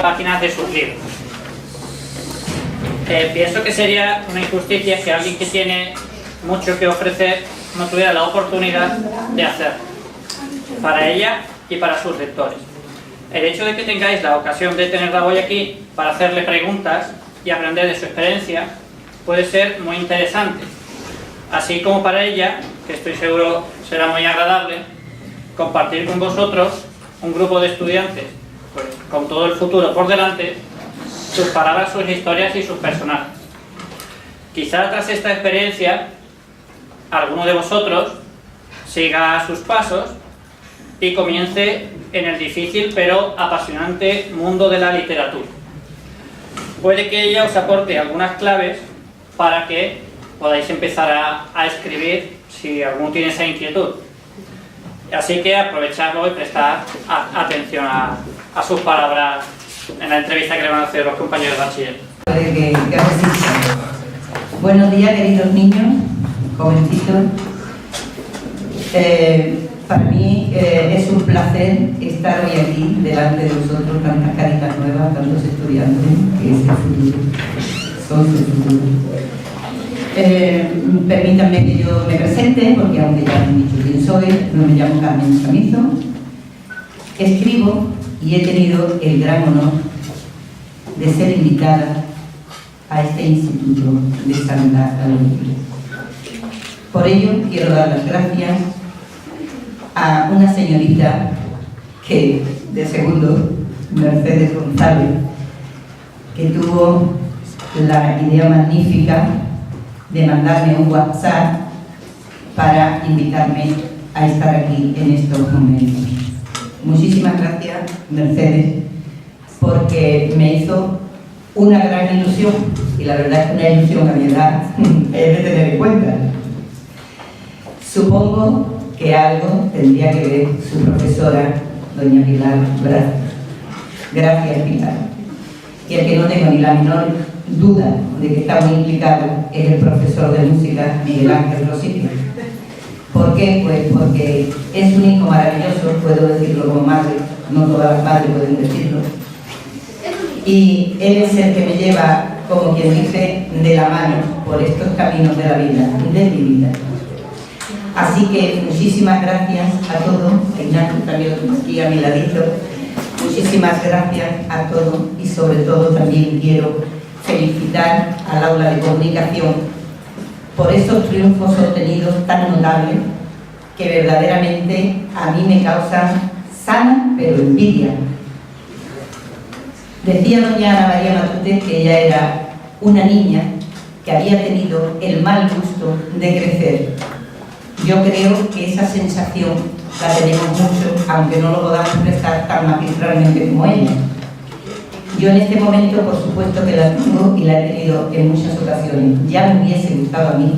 páginas de sus libros. Pienso que sería una injusticia que alguien que tiene mucho que ofrecer no tuviera la oportunidad de hacerlo, para ella y para sus lectores. El hecho de que tengáis la ocasión de tenerla hoy aquí para hacerle preguntas y aprender de su experiencia puede ser muy interesante, así como para ella, que estoy seguro será muy agradable, compartir con vosotros, un grupo de estudiantes pues, con todo el futuro por delante, sus palabras, sus historias y sus personajes. Quizá tras esta experiencia alguno de vosotros siga sus pasos y comience en el difícil pero apasionante mundo de la literatura. Puede que ella os aporte algunas claves para que podáis empezar a escribir si alguno tiene esa inquietud. Así que aprovechadlo y prestad atención a sus palabras en la entrevista que le van a hacer los compañeros de bachiller. Buenos días, queridos niños, jovencitos. Para mí es un placer estar hoy aquí delante de vosotros, tantas caritas nuevas, tantos estudiantes, que es el futuro, son el futuro. Permítanme que yo me presente, porque aunque ya han dicho quién soy, no me llamo Carmen Chamizo. Escribo y he tenido el gran honor de ser invitada a este Instituto de Santa Alegría. Por ello quiero dar las gracias a una señorita que, de segundo, Mercedes González, que tuvo la idea magnífica de mandarme un WhatsApp para invitarme a estar aquí en estos momentos. Muchísimas gracias, Mercedes, porque me hizo una gran ilusión, y la verdad es que una ilusión a mi edad es de tener en cuenta. Supongo que algo tendría que ver su profesora, doña Pilar Braz. Gracias, Pilar. Y el que no tengo ni la menor duda de que está muy implicado es el profesor de música, Miguel Ángel Rosito. ¿Por qué? Pues porque es un hijo maravilloso, puedo decirlo como madre, no todas las madres pueden decirlo. Y él es el que me lleva, como quien dice, de la mano por estos caminos de la vida, de mi vida. Así que muchísimas gracias a todos, Ignacio también lo tengo aquí a mi ladito, muchísimas gracias a todos y sobre todo también quiero felicitar al aula de comunicación por esos triunfos obtenidos tan notables que verdaderamente a mí me causan sana pero envidia. Decía doña Ana María Matute que ella era una niña que había tenido el mal gusto de crecer. Yo creo que esa sensación la tenemos mucho, aunque no lo podamos expresar tan magistralmente como ella. Yo en este momento, por supuesto que la tengo y la he tenido en muchas ocasiones. Ya me hubiese gustado a mí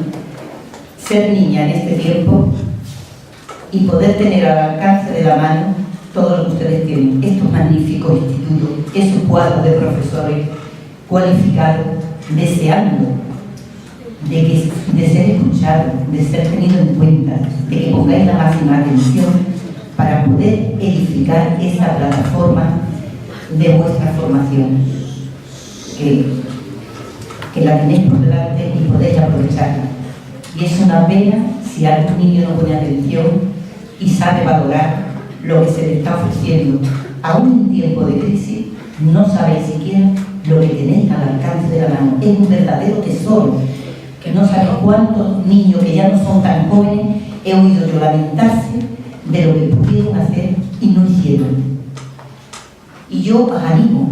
ser niña en este tiempo y poder tener al alcance de la mano todo lo que ustedes tienen, estos magníficos institutos, esos cuadros de profesores cualificados, deseando de ser escuchados, de ser tenido en cuenta, de que pongáis la máxima atención para poder edificar esta plataforma de vuestra formación, que la tenéis por delante y podéis aprovecharla. Y es una pena si algún niño no pone atención y sabe valorar lo que se le está ofreciendo. Aún en tiempo de crisis no sabéis siquiera lo que tenéis al alcance de la mano. Es un verdadero tesoro, que no sabéis cuántos niños que ya no son tan jóvenes he oído yo lamentarse de lo que pudieron hacer y no hicieron. Y yo os animo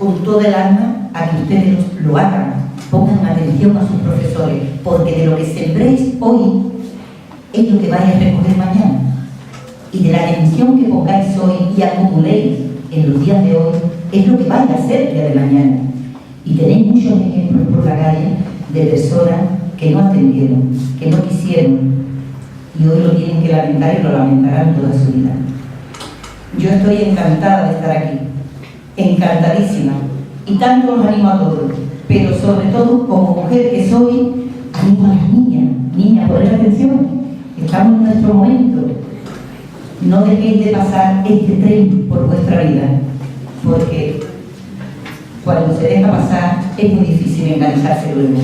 con todo el alma a que ustedes lo hagan, pongan atención a sus profesores, porque de lo que sembréis hoy es lo que vais a recoger mañana. Y de la atención que pongáis hoy y acumuléis en los días de hoy es lo que vais a hacer el día de mañana. Y tenéis muchos ejemplos por la calle de personas que no atendieron, que no quisieron, y hoy lo tienen que lamentar y lo lamentarán toda su vida. Yo estoy encantada de estar aquí, encantadísima, y tanto os animo a todos, pero sobre todo como mujer que soy, animo a las niñas, poned atención, estamos en nuestro momento, no dejéis de pasar este tren por vuestra vida, porque cuando se deja pasar es muy difícil engancharse luego.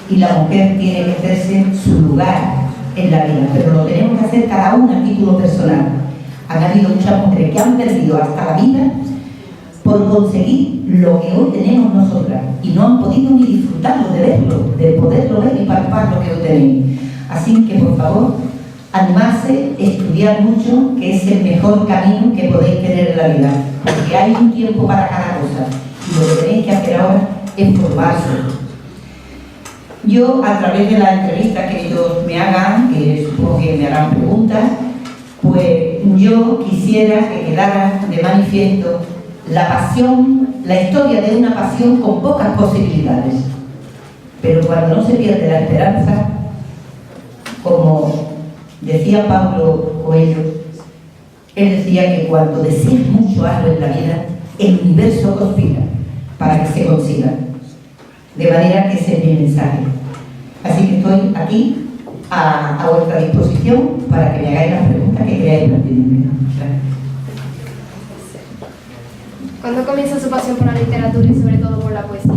Y la mujer tiene que hacerse su lugar en la vida, pero lo tenemos que hacer cada una a título personal. Han habido muchas mujeres que han perdido hasta la vida por conseguir lo que hoy tenemos nosotras y no han podido ni disfrutarlo, de verlo, de poderlo ver y palpar lo que hoy tenemos. Así que, por favor, animarse, estudiar mucho, que es el mejor camino que podéis tener en la vida, porque hay un tiempo para cada cosa y lo que tenéis que hacer ahora es formarse. Yo, a través de las entrevistas que ellos me hagan, que supongo que me harán preguntas, pues yo quisiera que quedara de manifiesto la pasión, la historia de una pasión con pocas posibilidades. Pero cuando no se pierde la esperanza, como decía Pablo Coelho, él decía que cuando deseas mucho algo en la vida, el universo conspira para que se consiga. De manera que ese es mi mensaje. Así que estoy aquí a vuestra disposición para que me hagáis las preguntas que queráis pertinentes. ¿Cuándo comienza su pasión por la literatura y sobre todo por la poesía?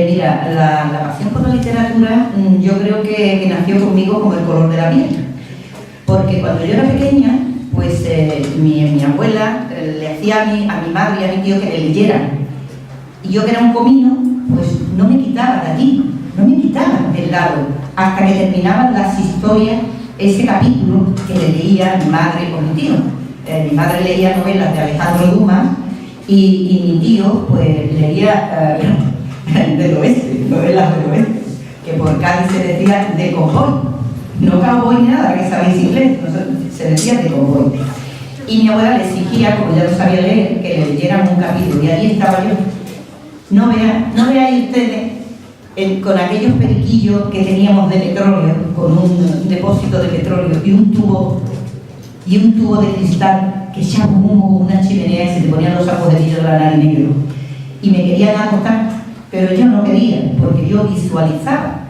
Mira, la pasión por la literatura yo creo que nació conmigo como el color de la piel. Porque cuando yo era pequeña, pues mi abuela le hacía a mi madre y a mi tío que le leyeran. Y yo, que era un comino, pues no me quitaba de allí, no me quitaba del lado, hasta que terminaban las historias, ese capítulo que le leía mi madre con mi tío. Mi madre leía novelas de Alejandro Dumas y mi tío pues leía del oeste, novelas del oeste, que por Cádiz se decía de convoy, no cowboy ni nada, que sabéis inglés, se decía de convoy. Y mi abuela le exigía, como ya lo sabía leer, que le leyeran un capítulo, y allí estaba yo. No veáis ustedes con aquellos periquillos que teníamos de petróleo, con un depósito de petróleo y un tubo de cristal que echaba un humo, una chimenea, y se te ponían los agujerillos de la nariz negro. Y me querían acostar, pero yo no quería, porque yo visualizaba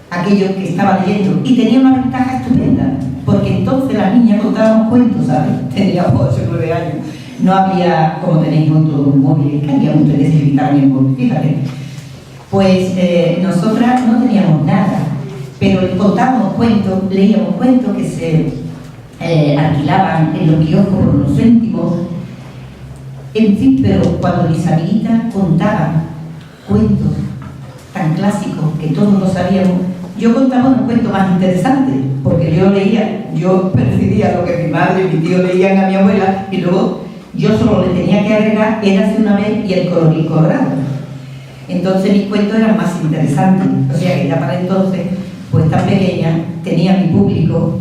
aquello que estaba leyendo. Y tenía una ventaja estupenda, porque entonces las niñas contábamos cuentos, ¿sabes? Teníamos 8 o 9 años. No había, como tenéis hoy, todo un móvil, que había ustedes que evitar el móvil, fíjate. Pues nosotras no teníamos nada, pero contábamos cuentos, leíamos cuentos que se alquilaban en los kioscos por unos céntimos, en fin. Pero cuando mis amiguitas contaban cuentos tan clásicos que todos lo sabíamos, yo contaba unos cuentos más interesantes, porque yo percibía lo que mi madre y mi tío leían a mi abuela, y luego yo solo le tenía que agregar érase una vez y el colorín colorado. Entonces mis cuentos eran más interesantes, o sea que ya para entonces, pues tan pequeña, tenía mi público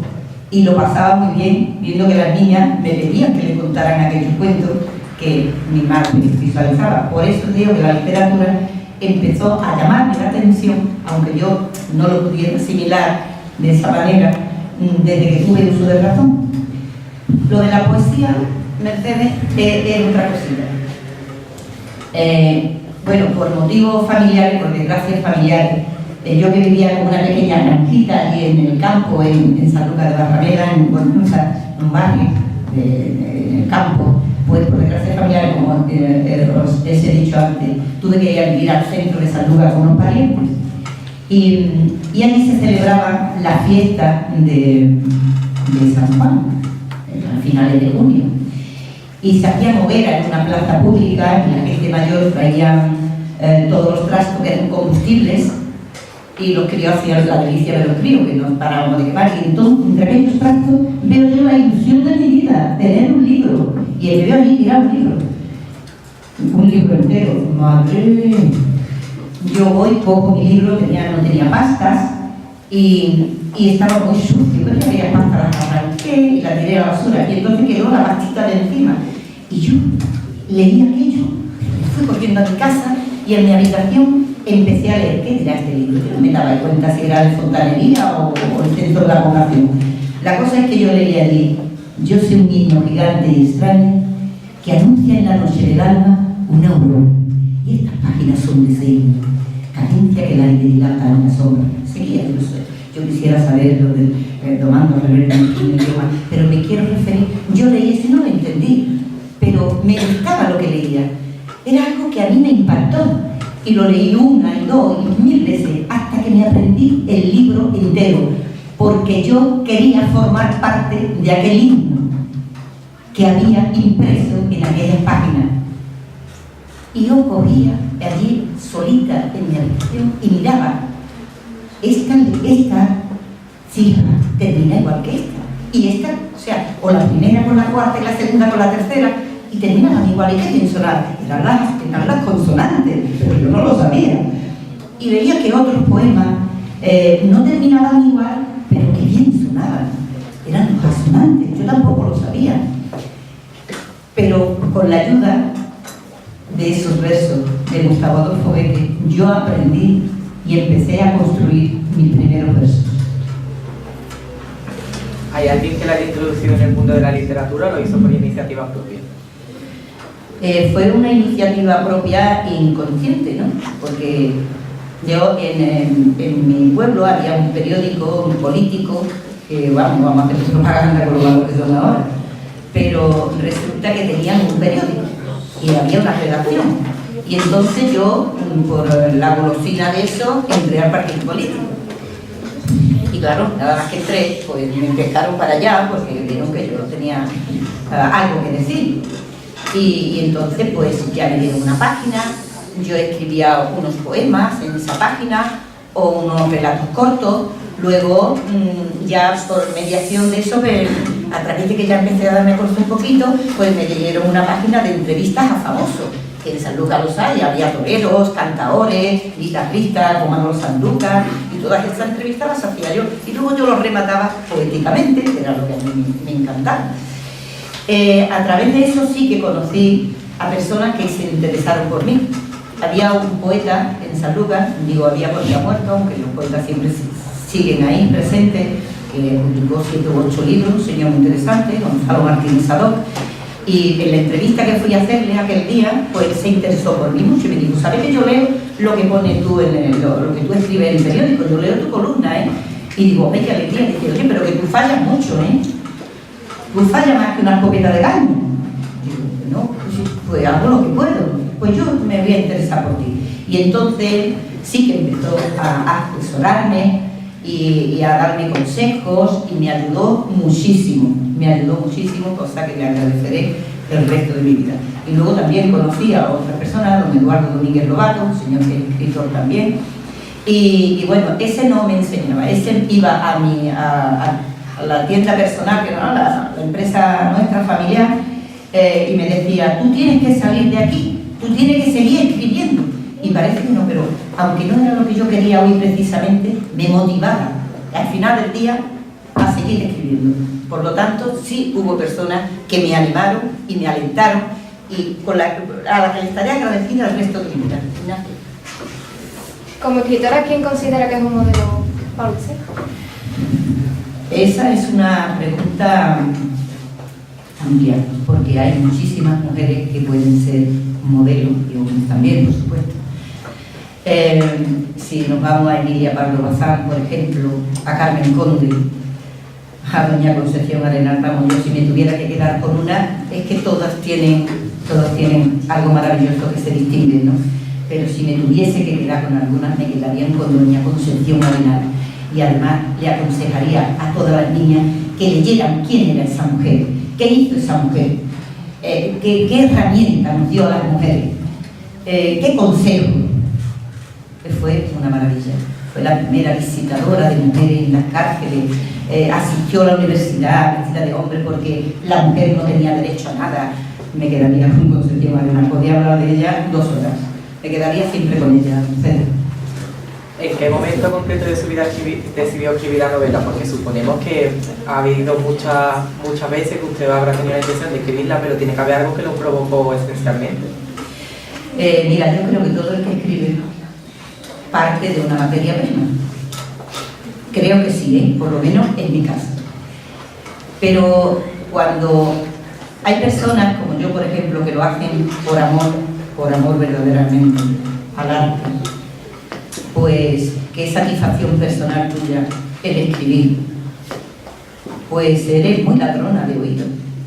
y lo pasaba muy bien, viendo que las niñas me pedían que le contaran aquellos cuentos que mi madre visualizaba. Por eso digo que la literatura empezó a llamarme la atención, aunque yo no lo pudiera asimilar de esa manera desde que tuve uso de razón. Lo de la poesía, Mercedes, es otra cosita. Bueno, por motivos familiares, por desgracias familiares, yo que vivía en una pequeña granjita allí en el campo, en San Lucas de Barrameda, en un barrio en el campo, pues por desgracias familiares, como os he dicho antes, tuve que ir a vivir al centro de San Lucas con unos parientes. Y allí se celebraba la fiesta de San Juan, a finales de junio. Y se hacían hogueras en una plaza pública, y la gente mayor traía todos los trastos que eran combustibles, y los críos hacían la delicia de los críos, que no parábamos de quemar. Y entonces, entre aquellos trastos, veo yo la ilusión de mi vida, tener un libro. Y me veo allí tirar un libro entero. Madre, yo voy, cojo mi libro, no tenía pastas, y estaba muy sucio, pero había pastas, las arranqué y la tiré a la basura, y entonces quedó la pastita de encima. Y yo leí aquello, fui corriendo a mi casa y en mi habitación empecé a leer. ¿Qué era este libro? Yo no me daba cuenta si era de fontanería o el centro de la población. La cosa es que yo leí allí: yo soy un niño gigante y extraño que anuncia en la noche del alma una aurora. Y estas páginas son de signo, cadencia que el aire dilata en la sombra. Seguía yo quisiera saber lo del domando reverendo en el idioma, pero me quiero referir. Yo leí ese, no lo entendí, pero me gustaba lo que leía. Era algo que a mí me impactó y lo leí una y dos y 1000 veces hasta que me aprendí el libro entero, porque yo quería formar parte de aquel himno que había impreso en aquellas páginas. Y yo cogía allí solita en mi habitación y miraba, esta cifra termina igual que esta, y esta, o sea, o la primera con la cuarta y la segunda con la tercera, y terminaban igual. ¿Y qué bien sonar? Eran las consonantes, pero yo no lo sabía. Y veía que otros poemas no terminaban igual, pero que bien sonaban. Eran los consonantes, yo tampoco lo sabía. Pero con la ayuda de esos versos de Gustavo Adolfo Bécquer, yo aprendí y empecé a construir mis primeros versos. ¿Hay alguien que la haya introducido en el mundo de la literatura o lo hizo por iniciativa propia? Fue una iniciativa propia inconsciente, ¿no? Porque yo en mi pueblo había un periódico, un político, que vamos a hacer propaganda con los valores que son ahora, pero resulta que tenían un periódico y había una redacción. Y entonces yo, por la golosina de eso, entré al partido político. Y claro, nada más que entré, pues me empezaron para allá porque vieron que yo tenía algo que decir. Y entonces pues ya me dieron una página, yo escribía unos poemas en esa página o unos relatos cortos. Luego ya por mediación de eso, a través de que ya empecé a darme cuenta un poquito, pues me dieron una página de entrevistas a famosos, que en Sanlúcar los hay, había toreros, cantadores, guitarristas como Manolo Sanlúcar, y todas esas entrevistas las hacía yo, y luego yo los remataba poéticamente, que era lo que a mí me encantaba. A través de eso sí que conocí a personas que se interesaron por mí. Había un poeta en Sanlúcar, digo había porque ha muerto, aunque los poetas siempre siguen ahí presentes, que publicó 7 u 8 libros, un señor muy interesante, Gonzalo Martínez Sadok, y en la entrevista que fui a hacerle aquel día, pues se interesó por mí mucho y me dijo, ¿sabes que yo leo lo que pones tú lo que tú escribes en el periódico? Yo leo tu columna, ¿eh? Y digo, ¡ay, qué alegría! Y dice, oye, pero que tú fallas mucho, ¿eh? Tú fallas más que una escopeta de caña. Digo, no, pues hago lo que puedo, pues yo me voy a interesar por ti. Y entonces sí que empezó a asesorarme y a darme consejos y me ayudó muchísimo, cosa que le agradeceré el resto de mi vida. Y luego también conocí a otra persona, don Eduardo Domínguez Lobato, un señor que es escritor también, y bueno, ese no me enseñaba, ese iba a la tienda personal, que no, la empresa nuestra familiar, y me decía, tú tienes que salir de aquí, tú tienes que seguir escribiendo. Y parece que no, pero aunque no era lo que yo quería oír precisamente, me motivaba al final del día a seguir escribiendo. Por lo tanto, sí hubo personas que me animaron y me alentaron, y a la que le estaré agradecida el resto de mi vida. Como escritora, ¿quién considera que es un modelo para usted? Esa es una pregunta amplia, porque hay muchísimas mujeres que pueden ser modelos, y hombres también, por supuesto. Si nos vamos a Emilia Pablo Bazán, por ejemplo, a Carmen Conde, a doña Concepción Arenal, vamos, yo si me tuviera que quedar con una, es que todas tienen algo maravilloso que se distinguen, ¿no? Pero si me tuviese que quedar con algunas, me quedarían con doña Concepción Arenal. Y además le aconsejaría a todas las niñas que leyeran quién era esa mujer, qué hizo esa mujer, qué herramienta nos dio a las mujeres, qué consejo. Fue una maravilla. Fue la primera visitadora de mujeres en las cárceles, asistió a la universidad vestida de hombre porque la mujer no tenía derecho a nada. Me quedaría con Concepción Arenal, podía hablar de ella 2 horas, me quedaría siempre con ella. ¿En qué momento concreto de su vida decidió escribir la novela? Porque suponemos que ha habido muchas veces que usted habrá tenido la intención de escribirla, pero tiene que haber algo que lo provocó esencialmente. Mira, yo creo que todo el que escribe parte de una materia prima. Creo que sí, por lo menos en mi caso. Pero cuando hay personas, como yo por ejemplo, que lo hacen por amor verdaderamente al arte, pues qué satisfacción personal tuya el escribir. Pues eres muy ladrona de oído.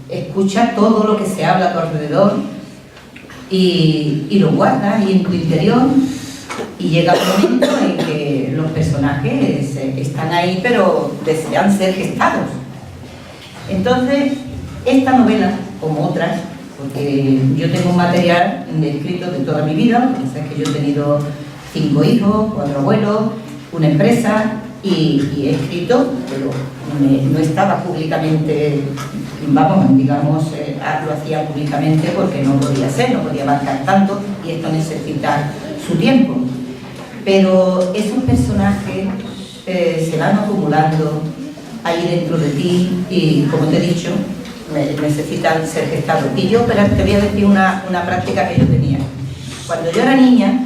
Escucha todo lo que se habla a tu alrededor y lo guardas ahí en tu interior, y llega un momento en que los personajes están ahí pero desean ser gestados. Entonces, esta novela, como otras, porque yo tengo un material escrito de toda mi vida, porque sabes que yo he tenido 5 hijos, 4 abuelos, una empresa, y he escrito, pero no estaba públicamente, vamos, digamos, lo hacía públicamente porque no podía ser, no podía abarcar tanto, y esto necesita su tiempo. Pero esos personajes se van acumulando ahí dentro de ti, y como te he dicho, necesitan ser gestados. Y yo, pero te voy a decir una práctica que yo tenía. Cuando yo era niña,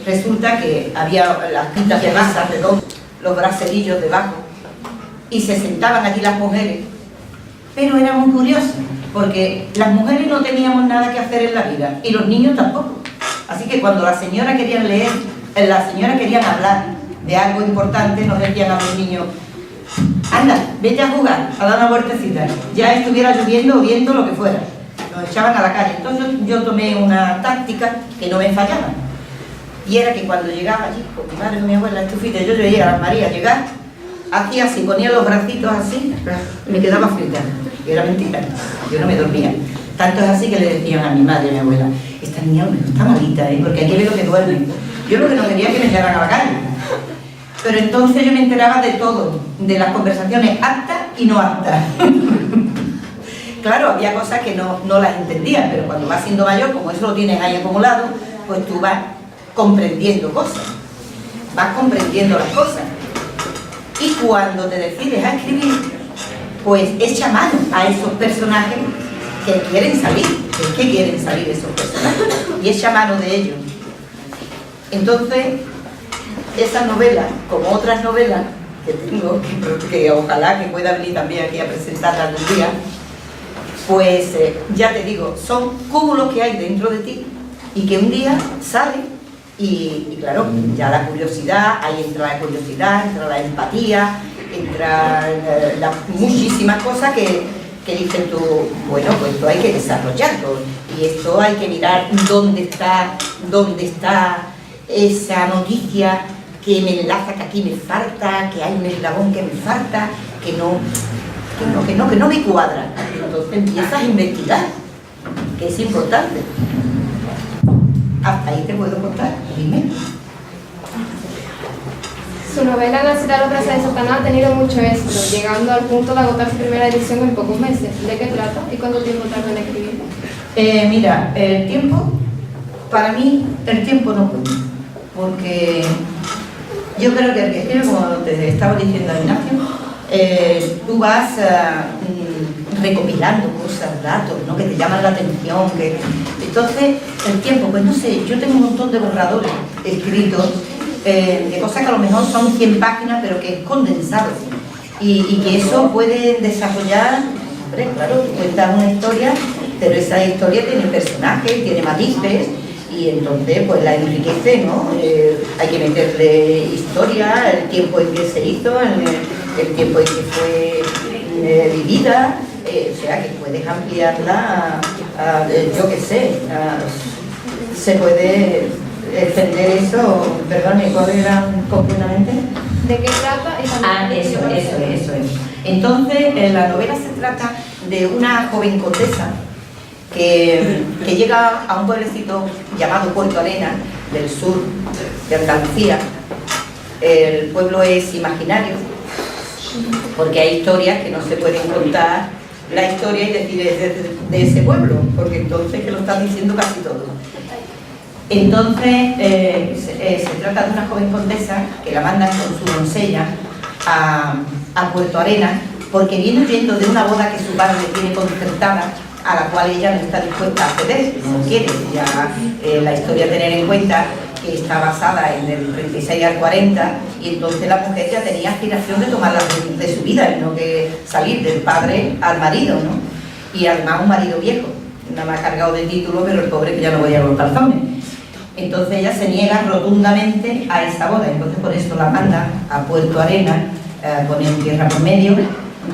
resulta que había las pintas de masa, los bracerillos debajo, y se sentaban allí las mujeres, pero era muy curioso, porque las mujeres no teníamos nada que hacer en la vida, y los niños tampoco. Así que cuando las señoras querían leer, las señoras querían hablar de algo importante, nos decían a los niños: anda, vete a jugar, a dar una vueltecita, ya estuviera lloviendo o viento, lo que fuera. Nos echaban a la calle. Entonces yo tomé una táctica que no me fallaba, y era que cuando llegaba allí con mi madre y mi abuela, yo veía a las Marías llegar, hacía así, ponía los bracitos así, y me quedaba frita. Y era mentira, yo no me dormía. Tanto es así que le decían a mi madre y a mi abuela: esta niña está malita, porque aquí veo que duerme. Yo lo que no quería es que me echaran a la calle. Pero entonces yo me enteraba de todo, de las conversaciones aptas y no aptas. Claro, había cosas que no las entendía, pero cuando vas siendo mayor, como eso lo tienes ahí acumulado, pues tú vas comprendiendo cosas, vas comprendiendo las cosas. Y cuando te decides a escribir, pues echa mano a esos personajes que quieren salir, que quieren salir esos personajes, y echa mano de ellos. Entonces, esa novela, como otras novelas que tengo, que ojalá que pueda venir también aquí a presentarla algún día, pues ya te digo, son cúmulos que hay dentro de ti y que un día salen, y claro, ya la curiosidad, ahí entra la curiosidad, entra la empatía, entra muchísimas cosas que dicen tú: bueno, pues esto hay que desarrollarlo, y esto hay que mirar dónde está esa noticia que me enlaza, que aquí me falta, que hay un eslabón que me falta, que no me cuadra. Entonces empiezas a investigar, que es importante. Hasta ahí te puedo contar, dime. Su novela Nacer a los brazos de Satanás ha tenido mucho éxito, llegando al punto de agotar su primera edición en pocos meses. ¿De qué trata y cuánto tiempo tardó en escribir? Mira, el tiempo, para mí, el tiempo no cuenta, porque yo creo que el que escribe, como te estaba diciendo Ignacio, tú vas recopilando cosas, datos, ¿no?, que te llaman la atención. Entonces, el tiempo, pues no sé, yo tengo un montón de borradores escritos, de cosas que a lo mejor son 100 páginas, pero que es condensado, y que eso puede desarrollar. Hombre, claro, tú cuentas una historia, pero esa historia tiene personajes, tiene matices, y entonces pues la enriquece, ¿no? Hay que meterle historia, el tiempo en que se hizo, el tiempo en que fue vivida, o sea que puedes ampliarla, yo qué sé, se puede extender eso. Perdón, ¿cuál era completamente? ¿De qué trata? Eso. Entonces, la novela se trata de una joven condesa que llega a un pueblecito llamado Puerto Arena, del sur de Andalucía. El pueblo es imaginario, porque hay historias que no se pueden contar la historia y decir de ese pueblo, porque entonces que lo están diciendo casi todo. Entonces, se trata de una joven condesa que la mandan con su doncella a Puerto Arena, porque viene huyendo de una boda que su padre tiene concertada, a la cual ella no está dispuesta a acceder, no quiere. Ya la historia, tener en cuenta que está basada en el 36 al 40, y entonces la mujer ya tenía aspiración de tomar las riendas de su vida, y no que salir del padre al marido, ¿no? Y además un marido viejo, nada más cargado de título, pero el pobre que ya no veía los calzones. Entonces ella se niega rotundamente a esa boda, entonces por eso la manda a Puerto Arena, ponen tierra por medio,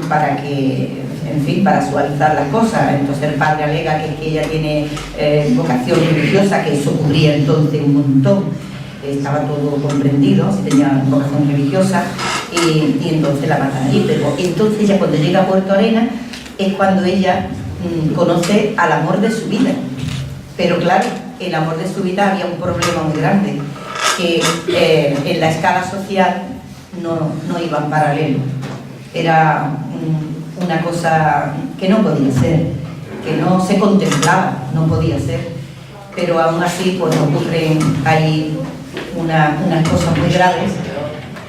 para que en fin, para suavizar las cosas. Entonces el padre alega que ella tiene vocación religiosa, que eso cubría entonces un montón, estaba todo comprendido, si tenía vocación religiosa, y entonces la matan allí. Pero entonces ella, cuando llega a Puerto Arena, es cuando ella conoce al amor de su vida. Pero claro, el amor de su vida había un problema muy grande, que en la escala social no iba en paralelo. Era una cosa que no podía ser, que no se contemplaba, no podía ser. Pero aún así pues ocurren ahí unas cosas muy graves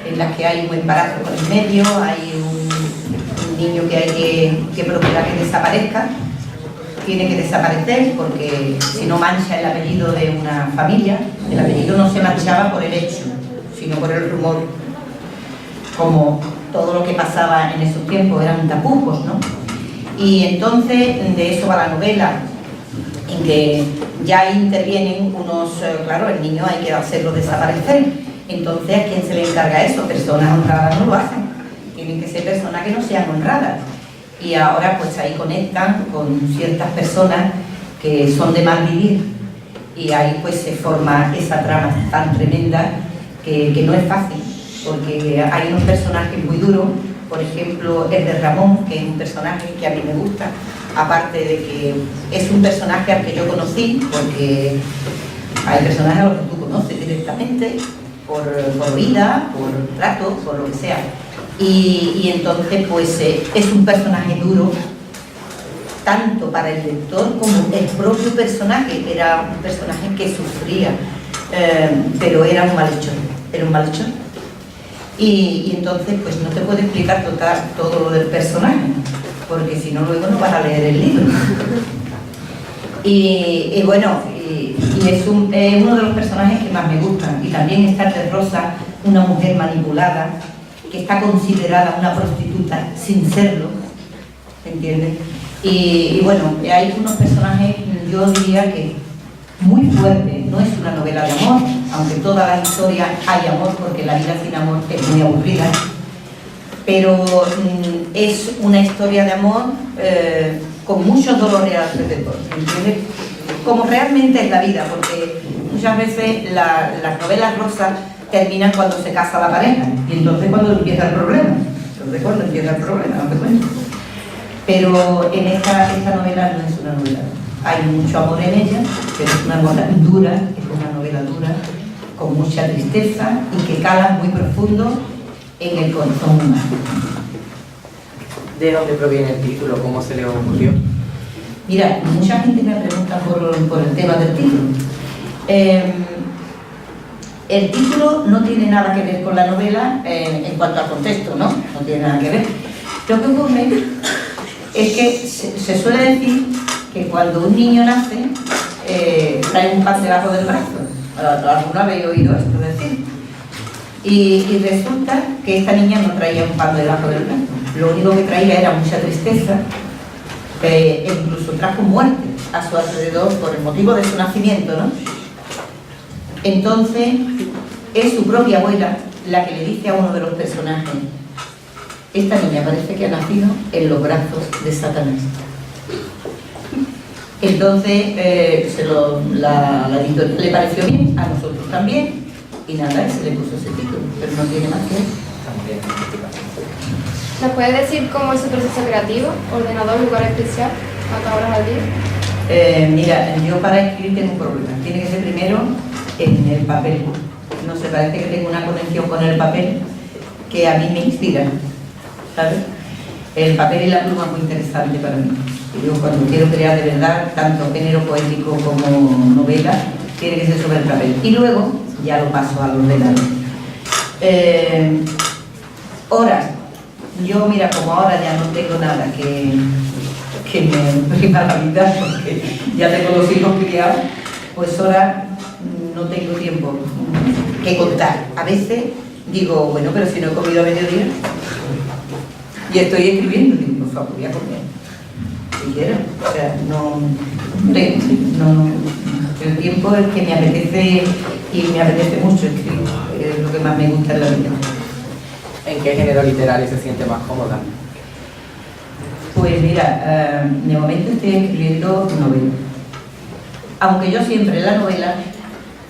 en las que hay un embarazo por el medio, hay un niño que hay que procurar que desaparezca. Tiene que desaparecer porque si no mancha el apellido de una familia. El apellido no se manchaba por el hecho, sino por el rumor. Como todo lo que pasaba en esos tiempos eran tapujos, ¿no? Y entonces de eso va la novela, en que ya intervienen unos, claro, el niño hay que hacerlo desaparecer. Entonces, ¿a quién se le encarga eso? Personas honradas no lo hacen. Tienen que ser personas que no sean honradas. Y ahora pues ahí conectan con ciertas personas que son de mal vivir, y ahí pues se forma esa trama tan tremenda que no es fácil, porque hay unos personajes muy duros. Por ejemplo, el de Ramón, que es un personaje que a mí me gusta, aparte de que es un personaje al que yo conocí, porque hay personajes a los que tú conoces directamente, por vida, por trato, por lo que sea. Y entonces pues es un personaje duro, tanto para el lector como el propio personaje. Era un personaje que sufría, pero era un malhechor. Y entonces pues no te puedo explicar todo lo del personaje, porque si no luego no vas a leer el libro. Y bueno, es uno de los personajes que más me gustan. Y también está el de Rosa, una mujer manipulada, que está considerada una prostituta sin serlo, ¿entiendes? Y bueno, hay unos personajes, yo diría que muy fuertes. No es una novela de amor, aunque toda la historia hay amor, porque la vida sin amor es muy aburrida, pero es una historia de amor con muchos dolores alrededor, ¿entiendes? Como realmente es la vida, porque muchas veces las novelas rosas terminan cuando se casa la pareja, y entonces cuando empieza el problema. Entonces cuando empieza el problema, no te cuento. Pero en esta novela no es una novela. Hay mucho amor en ella, pero es una novela dura, con mucha tristeza, y que cala muy profundo en el corazón humano. ¿De dónde proviene el título? ¿Cómo se le ocurrió? Mira, mucha gente me pregunta por el tema del título. El título no tiene nada que ver con la novela en cuanto al contexto, ¿no? No tiene nada que ver. Lo que ocurre es que se suele decir que cuando un niño nace trae un pan debajo del brazo. ¿Alguna vez he oído esto decir? Y resulta que esta niña no traía un pan debajo del brazo. Lo único que traía era mucha tristeza, incluso trajo muerte a su alrededor por el motivo de su nacimiento, ¿no? Entonces es su propia abuela la que le dice a uno de los personajes: esta niña parece que ha nacido en los brazos de Satanás. Entonces la editorial le pareció bien, a nosotros también, y nada, se le puso ese título, pero no tiene más que eso. ¿Nos puedes decir cómo es su proceso creativo? ¿Ordenador, lugar especial? ¿Cuántas horas al día? Mira, yo para escribir tengo un problema. Tiene que ser primero en el papel. No sé, parece que tengo una conexión con el papel que a mí me inspira, ¿sabes? El papel y la pluma es muy interesante para mí. Yo cuando quiero crear de verdad, tanto género poético como novela, tiene que ser sobre el papel. Y luego ya lo paso al ordenador. Horas. Yo, mira, como ahora ya no tengo nada que me prima la vida, porque ya tengo los hijos criados, pues ahora no tengo tiempo que contar. A veces digo, bueno, pero si no he comido a mediodía y estoy escribiendo, digo, por favor, voy a comer. Si quiero, o sea, no, el tiempo es que me apetece, y me apetece mucho escribir, es lo que más me gusta en la vida. ¿En qué género literario se siente más cómoda? Pues mira, de momento estoy escribiendo novela. Aunque yo siempre en la novela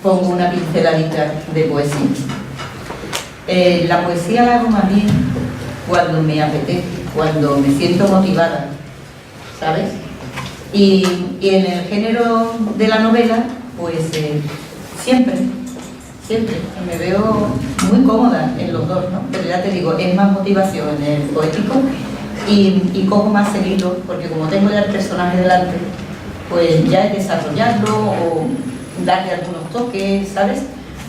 pongo una pinceladita de poesía. La poesía la hago más bien cuando me apetece, cuando me siento motivada, ¿sabes? Y en el género de la novela, pues siempre me veo muy cómoda en los dos, ¿no? Pero ya te digo, es más motivación en el poético y cojo más el hilo, porque como tengo ya el personaje delante, pues ya es desarrollarlo o darle algunos toques, ¿sabes?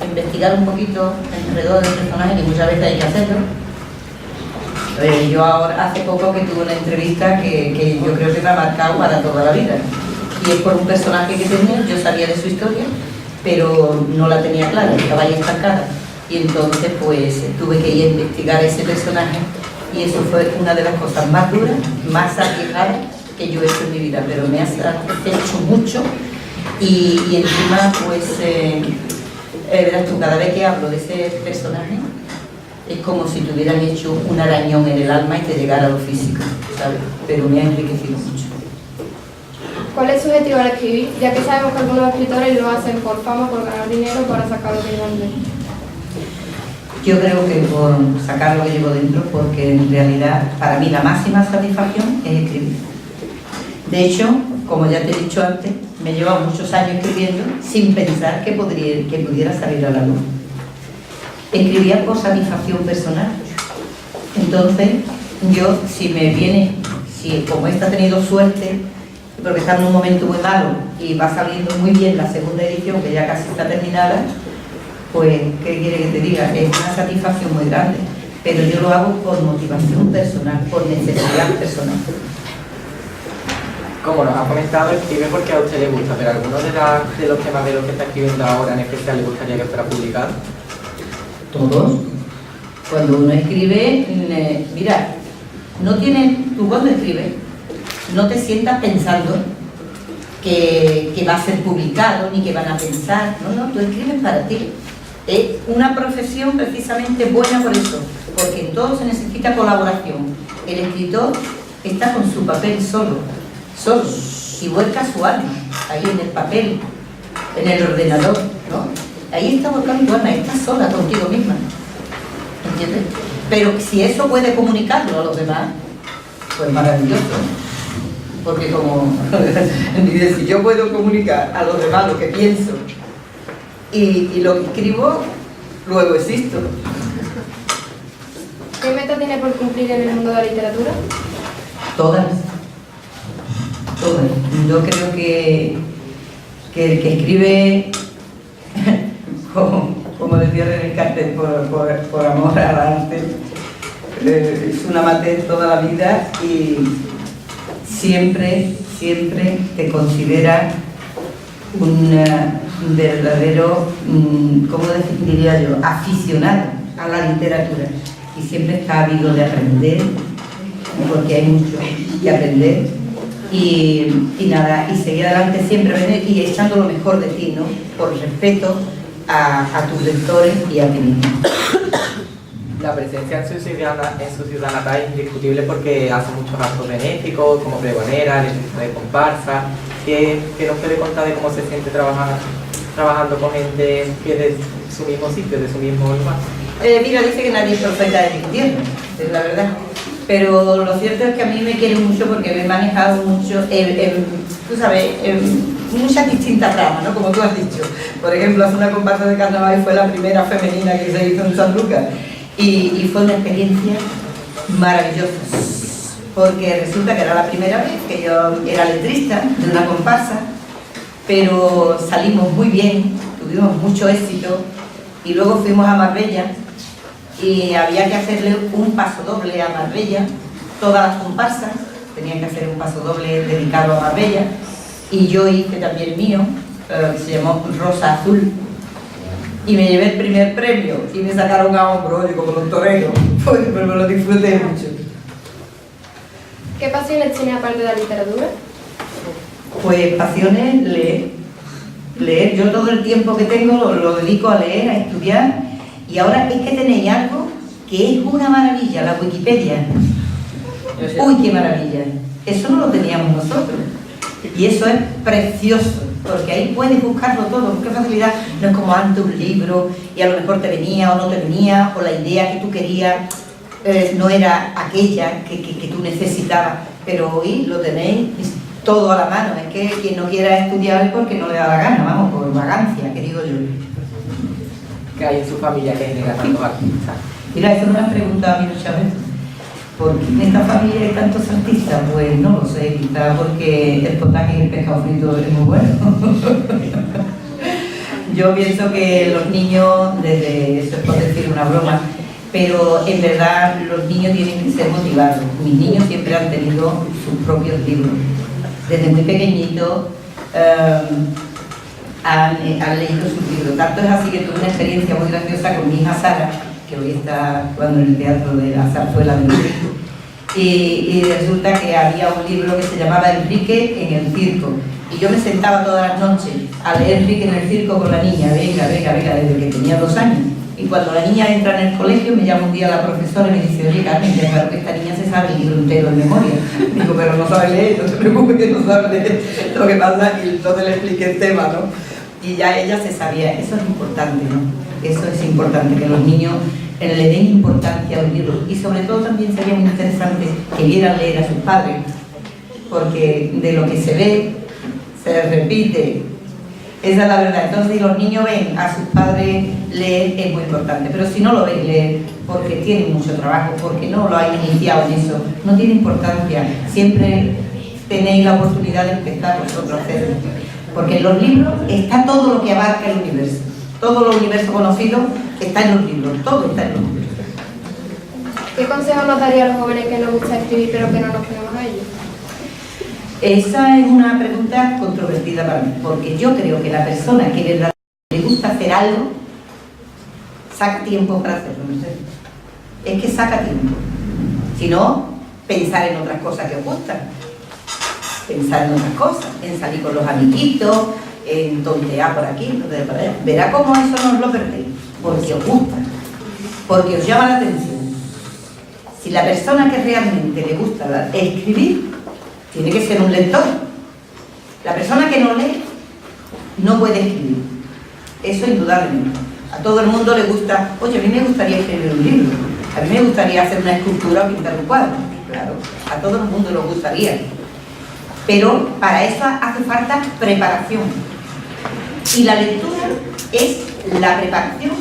Investigar un poquito alrededor del personaje, que muchas veces hay que hacerlo. Yo ahora, hace poco que tuve una entrevista que yo creo que me ha marcado para toda la vida, y es por un personaje que tenía. Yo sabía de su historia, pero no la tenía clara, estaba ahí estancada, y entonces pues tuve que ir a investigar ese personaje, y eso fue una de las cosas más duras, más arriesgadas que yo he hecho en mi vida, pero me ha satisfecho mucho. Y encima pues verás tú, cada vez que hablo de ese personaje es como si te hubieran hecho un arañón en el alma y te llegara a lo físico, ¿sabes? Pero me ha enriquecido mucho. ¿Cuál es su objetivo al escribir? Ya que sabemos que algunos escritores lo hacen por fama, por ganar dinero, para sacar lo que llevan dentro. Yo creo que por sacar lo que llevo dentro, porque en realidad para mí la máxima satisfacción es escribir. De hecho, como ya te he dicho antes, me lleva muchos años escribiendo sin pensar que pudiera salir a la luz. Escribía por satisfacción personal. Entonces, yo, si como esta ha tenido suerte, porque está en un momento muy malo y va saliendo muy bien la segunda edición, que ya casi está terminada, pues, ¿qué quiere que te diga? Es una satisfacción muy grande, pero yo lo hago por motivación personal, por necesidad personal. Como nos ha comentado, escribe porque a usted le gusta, pero ¿algunos de los temas de los que está escribiendo ahora en especial le gustaría que fuera publicado? Todos. Cuando uno escribe, mira, tú cuando escribes, no te sientas pensando que va a ser publicado, ni que van a pensar. No, tú escribes para ti. Es una profesión precisamente buena por eso, porque en todo se necesita colaboración. El escritor está con su papel solo, y vuelca su alma, ahí en el papel, en el ordenador, ¿no? Ahí está volcando tu alma, estás sola contigo misma, ¿entiendes? Pero si eso puede comunicarlo a los demás, pues maravilloso, porque como si yo puedo comunicar a los demás lo que pienso y lo que escribo, luego existo. ¿Qué meta tiene por cumplir en el mundo de la literatura? Todas. Yo creo que el que escribe, como decía René Carter, por amor al arte, es una amateur toda la vida y siempre te considera un verdadero, ¿cómo diría yo?, aficionado a la literatura, y siempre está ávido de aprender, porque hay mucho que aprender. Y nada, y seguir adelante siempre y echando lo mejor de ti, ¿no? Por respeto a tus lectores y a ti mismo. La presencia en su ciudad natal es indiscutible porque hace muchos actos benéficos, como pregonera, de comparsa. ¿Qué nos puede contar de cómo se siente trabajando con gente que es de su mismo sitio, de su mismo lugar? Mira, dice que nadie es profeta de mi tierra, es la verdad. Pero lo cierto es que a mí me quieren mucho porque me he manejado mucho, tú sabes, en muchas distintas ramas, ¿no? Como tú has dicho. Por ejemplo, hace una comparsa de carnaval y fue la primera femenina que se hizo en San Lucas. Y fue una experiencia maravillosa. Porque resulta que era la primera vez que yo era letrista de una comparsa, pero salimos muy bien, tuvimos mucho éxito y luego fuimos a Marbella. Y había que hacerle un paso doble a Marbella, todas las comparsas tenían que hacer un paso doble dedicado a Marbella, y yo hice también mío, que se llamó Rosa Azul, y me llevé el primer premio y me sacaron a hombro, yo como los toreros, pues me lo disfruté mucho. ¿Qué pasiones tiene aparte de la literatura? Pues pasiones, leer. Yo todo el tiempo que tengo lo dedico a leer, a estudiar. Y ahora es que tenéis algo que es una maravilla, la Wikipedia. Uy, qué maravilla. Eso no lo teníamos nosotros. Y eso es precioso, porque ahí puedes buscarlo todo, con qué facilidad. No es como antes un libro y a lo mejor te venía o no te venía, o la idea que tú querías no era aquella que tú necesitabas, pero hoy lo tenéis todo a la mano. Es que quien no quiera estudiar es porque no le da la gana, vamos, por vagancia, que digo yo. Que hay en su familia que genera tantos artistas. Mira, eso me han preguntado a mí muchas veces. ¿Por qué en esta familia hay tantos artistas? Pues no lo sé, quizá porque el potaje y el pescado frito es muy bueno. Yo pienso que los niños, desde eso es por decir una broma, pero en verdad los niños tienen que ser motivados. Mis niños siempre han tenido sus propios libros. Desde muy pequeñitos han leído sus libros. Tanto es así que tuve una experiencia muy graciosa con mi hija Sara, que hoy está actuando en el Teatro de la Zarzuela de Madrid. Y resulta que había un libro que se llamaba Enrique en el circo. Y yo me sentaba todas las noches a leer Enrique en el circo con la niña, venga, desde que tenía 2 años. Y cuando la niña entra en el colegio, me llama un día la profesora y me dice, oye Carmen, que claro que esta niña se sabe el libro entero de memoria. Digo, pero no sabe leer, no te preocupes que no sabe leer. Lo que pasa, y entonces le expliqué el tema, ¿no? Y ya ella se sabía, eso es importante, ¿no? Eso es importante, que los niños le den importancia a los libros. Y sobre todo también sería muy interesante que vieran leer a sus padres, porque de lo que se ve, se repite. Esa es la verdad. Entonces, si los niños ven a sus padres leer, es muy importante. Pero si no lo ven leer, porque tienen mucho trabajo, porque no lo han iniciado en eso, no tiene importancia. Siempre tenéis la oportunidad de empezar vosotros a hacerlo. Porque en los libros está todo lo que abarca el universo. Todo el universo conocido está en los libros. Todo está en los libros. ¿Qué consejo nos daría a los jóvenes que nos gusta escribir pero que no nos ponemos a ello? Esa es una pregunta controvertida para mí, porque yo creo que la persona que verdaderamente le gusta hacer algo, saca tiempo para hacerlo, no sé. Es que saca tiempo. Si no, pensar en otras cosas que os gustan. Pensar en otras cosas, en salir con los amiguitos, en tontear por aquí, tontear por allá. Verá cómo eso no os lo perdéis, porque os gusta, porque os llama la atención. Si la persona que realmente le gusta escribir, tiene que ser un lector. La persona que no lee no puede escribir. Eso indudablemente. A todo el mundo le gusta, oye, a mí me gustaría escribir un libro, a mí me gustaría hacer una escultura o pintar un cuadro. Claro, a todo el mundo le gustaría. Pero para eso hace falta preparación. Y la lectura es la preparación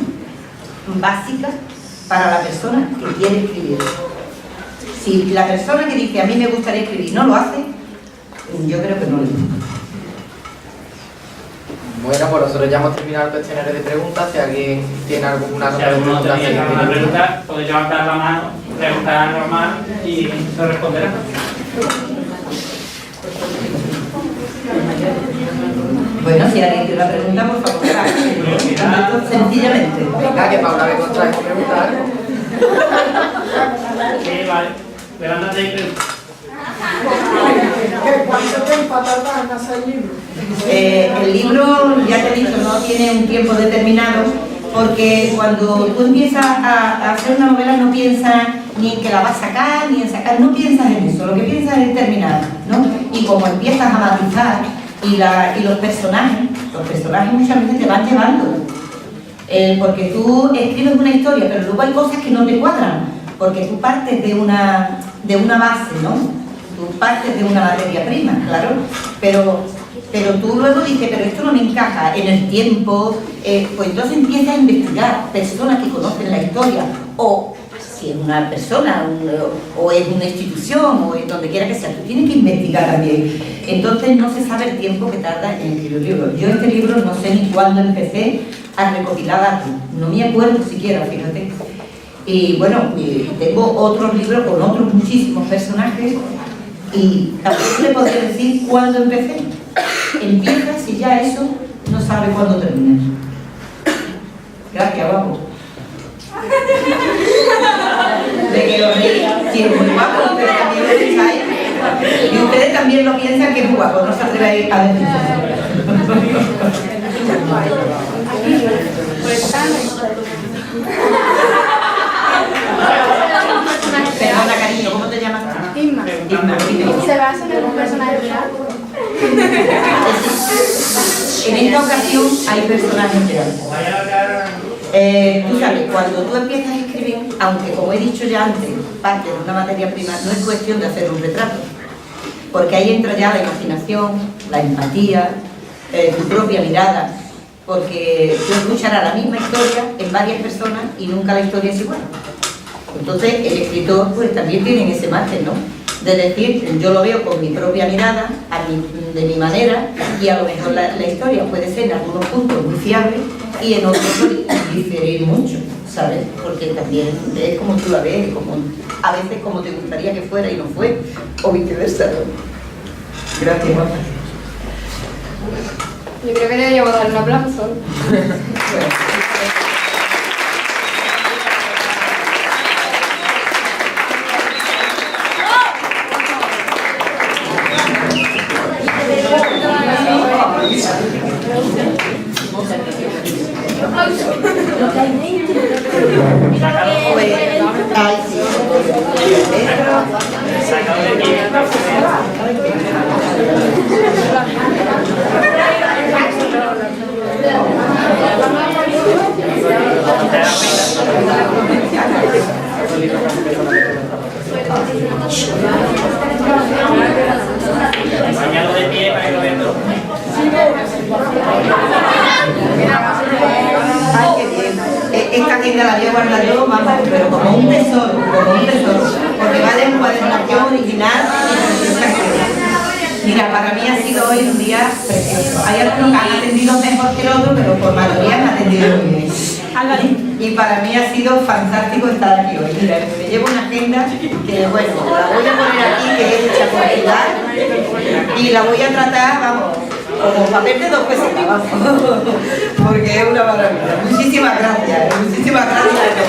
básica para la persona que quiere escribir. Si la persona que dice a mí me gustaría escribir no lo hace, yo creo que no le gusta. Bueno, pues nosotros ya hemos terminado el cuestionario de preguntas. Si alguien tiene alguna Si alguno pregunta, tenía alguna pregunta, podéis levantar la mano, preguntar normal y se responderá. Bueno, si alguien tiene una pregunta, por favor, sencillamente. Venga, que Paula me contrae con preguntar. Sí, vale. Levántate y pregunta. ¿Cuánto tiempo tarda en hacer el libro? El libro, ya te he dicho, no tiene un tiempo determinado, porque cuando tú empiezas a hacer una novela no piensas ni en que la vas a sacar, ni en sacar, no piensas en eso, lo que piensas es terminar, ¿no? Y como empiezas a matizar, y los personajes muchas veces te van llevando, porque tú escribes una historia, pero luego hay cosas que no te cuadran, porque tú partes de una base, ¿no? Tú partes de una materia prima, claro, pero tú luego dices, pero esto no me encaja en el tiempo, pues entonces empiezas a investigar personas que conocen la historia, o si es una persona, o es una institución, o es donde quiera que sea, tú tienes que investigar también. Entonces no se sabe el tiempo que tarda en escribir el libro. Yo este libro no sé ni cuándo empecé a recopilar datos, no me acuerdo siquiera, fíjate. Y bueno, tengo otros libros con otros muchísimos personajes, y tampoco le podría decir cuándo empecé. Empiezas y ya eso no sabe cuándo terminas. Gracias, guapo. De que lo reí, sí, es muy guapo, ustedes también lo pensáis. Y ustedes también lo piensan que es muy guapo, no se atreven a decir Perdona, cariño, ¿cómo te llamas? Isma. Isma. Se basa En esta ocasión hay personajes reales. Tú sabes, cuando tú empiezas a escribir, aunque como he dicho ya antes, parte de una materia prima, no es cuestión de hacer un retrato, porque ahí entra ya la imaginación, la empatía, tu propia mirada, porque tú escucharás la misma historia en varias personas y nunca la historia es igual. Entonces el escritor pues también tiene ese margen, ¿no? De decir, yo lo veo con mi propia mirada, de mi manera, y a lo mejor la historia puede ser en algunos puntos muy fiable y en otros diferir mucho, ¿sabes? Porque también es como tú la ves, como, a veces como te gustaría que fuera y no fue, o viceversa, ¿no? Gracias, Juan. Yo creo que deberíamos dar un aplauso. Enseñalo de pie para que lo vean. Ay, qué bien. Esta agenda la voy a guardar yo, vamos, pero como un tesoro, porque va de encuadernación original. Mira, para mí ha sido hoy un día precioso. Hay algunos que han atendido mejor que el otro, pero por mayoría han atendido muy bien. Y para mí ha sido fantástico estar aquí hoy. Mira, me llevo una agenda que, bueno, la voy a poner aquí, que es hecha por Pilar, y la voy a tratar, vamos, como papel de 2 pesetas, vamos, porque es una maravilla. Muchísimas gracias de